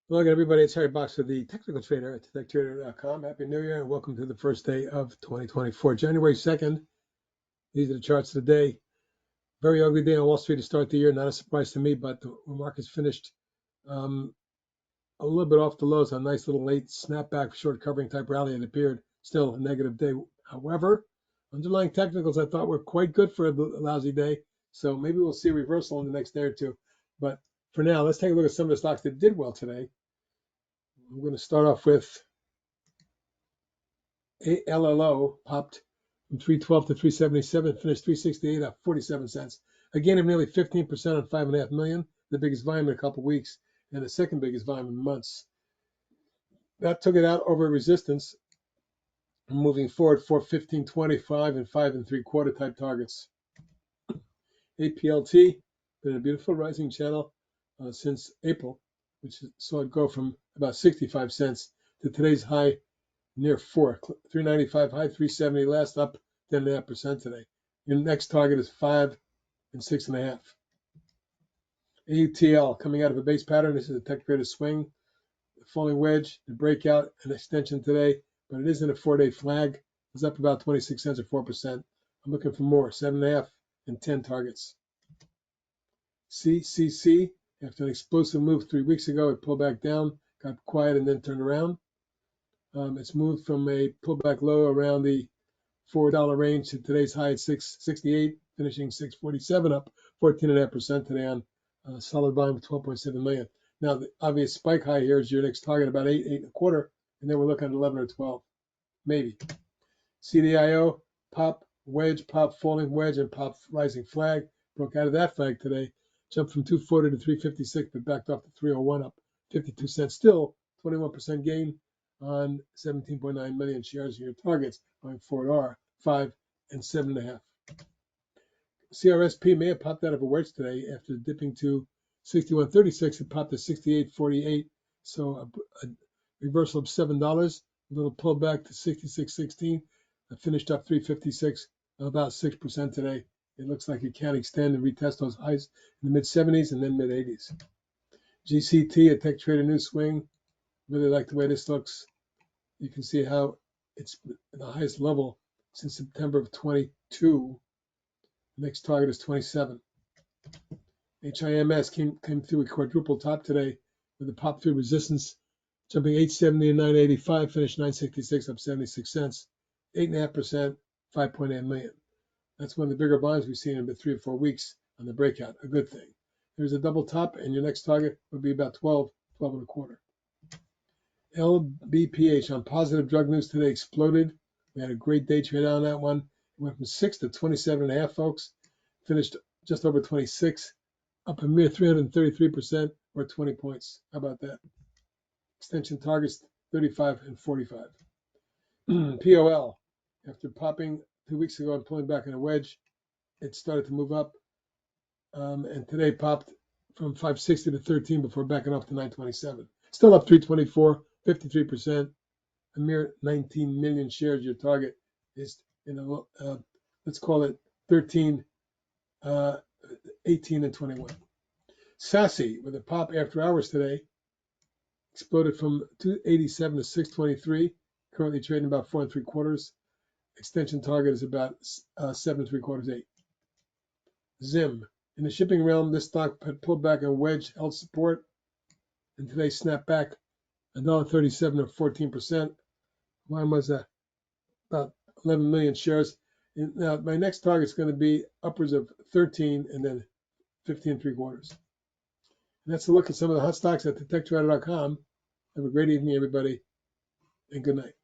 Hello again, everybody. It's Harry Box of the Technical Trader at TheTechTrader.com. Happy New Year and welcome to the first day of 2024. January 2nd, these are the charts of the day. Very ugly day on Wall Street to start the year. Not a surprise to me, but the market's finished a little bit off the lows. A nice little late snapback, short covering type rally. It appeared still a negative day. However, underlying technicals I thought were quite good for a lousy day. So maybe we'll see a reversal in the next day or two. But for now, let's take a look at some of the stocks that did well today. I'm going to start off with ALLO, popped from 312 to 377, finished 368 up 47 cents. A gain of nearly 15% on 5.5 million, the biggest volume in a couple of weeks, and the second biggest volume in months. That took it out over resistance, moving forward for 15.25 and 5 3/4 type targets. APLT, been a beautiful rising channel since April, which saw it go from about 65 cents to today's high near 395 high, 370 last, up 10.5% today. Your next target is 5 and 6.5. AUTL coming out of a base pattern. This is a TechTrader swing, the falling wedge, the breakout, an extension today, but it isn't a 4-day flag. It's up about 26 cents or 4%. I'm looking for more, 7.5 and 10 targets. Cccc, after an explosive move 3 weeks ago, it pulled back down, got quiet, and then turned around. It's moved from a pullback low around the $4 range to today's high at 668, finishing 647, up 14.5% today on a solid volume of 12.7 million. Now, the obvious spike high here is your next target, about 8, 8.25, and then we're looking at 11 or 12, maybe. CDIO, pop, wedge, pop, falling wedge, and pop, rising flag. Broke out of that flag today, jumped from 240 to 356, but backed off to 301, up 52 cents. Still 21% gain on 17.9 million shares. Your targets going forward are 5 and 7.5. CRSP may have popped out of a wedge today after dipping to 61.36. It popped to 68.48, so a reversal of $7. A little pullback to 66.16. Finished up 356, about 6% today. It looks like it can extend and retest those highs in the mid-70s and then mid-80s. GCT, a TechTrader new swing. Really like the way this looks. You can see how it's the highest level since September of 22. Next target is 27. HIMS came through a quadruple top today with a pop through resistance, jumping 870 and 985, finished 966, up 76 cents, 8.5%, 5.8 million. That's one of the bigger volumes we've seen in about 3 or 4 weeks on the breakout. A good thing. There's a double top, and your next target would be about 12, 12.25. LBPH on positive drug news today exploded. We had a great day trade on that one. It went from 6 to 27.5, folks. Finished just over 26, up a mere 333% or 20 points. How about that? Extension targets 35 and 45. POL, after popping 2 weeks ago and pulling back in a wedge, it started to move up. And today popped from 560 to 13 before backing off to 927. Still up 324, 53%. A mere 19 million shares. Your target is, let's call it 13, 18, and 21. Sasi, with a pop after hours today, exploded from 287 to 623. Currently trading about 4 3/4. Extension target is about 7 3/4, 8. Zim. In the shipping realm, this stock had pulled back a wedge, held support, and today snapped back $1.37 or 14%. Mine was about 11 million shares. Now, my next target is going to be upwards of 13 and then 15 3/4. And that's a look at some of the hot stocks at TheTechTrader.com. Have a great evening, everybody, and good night.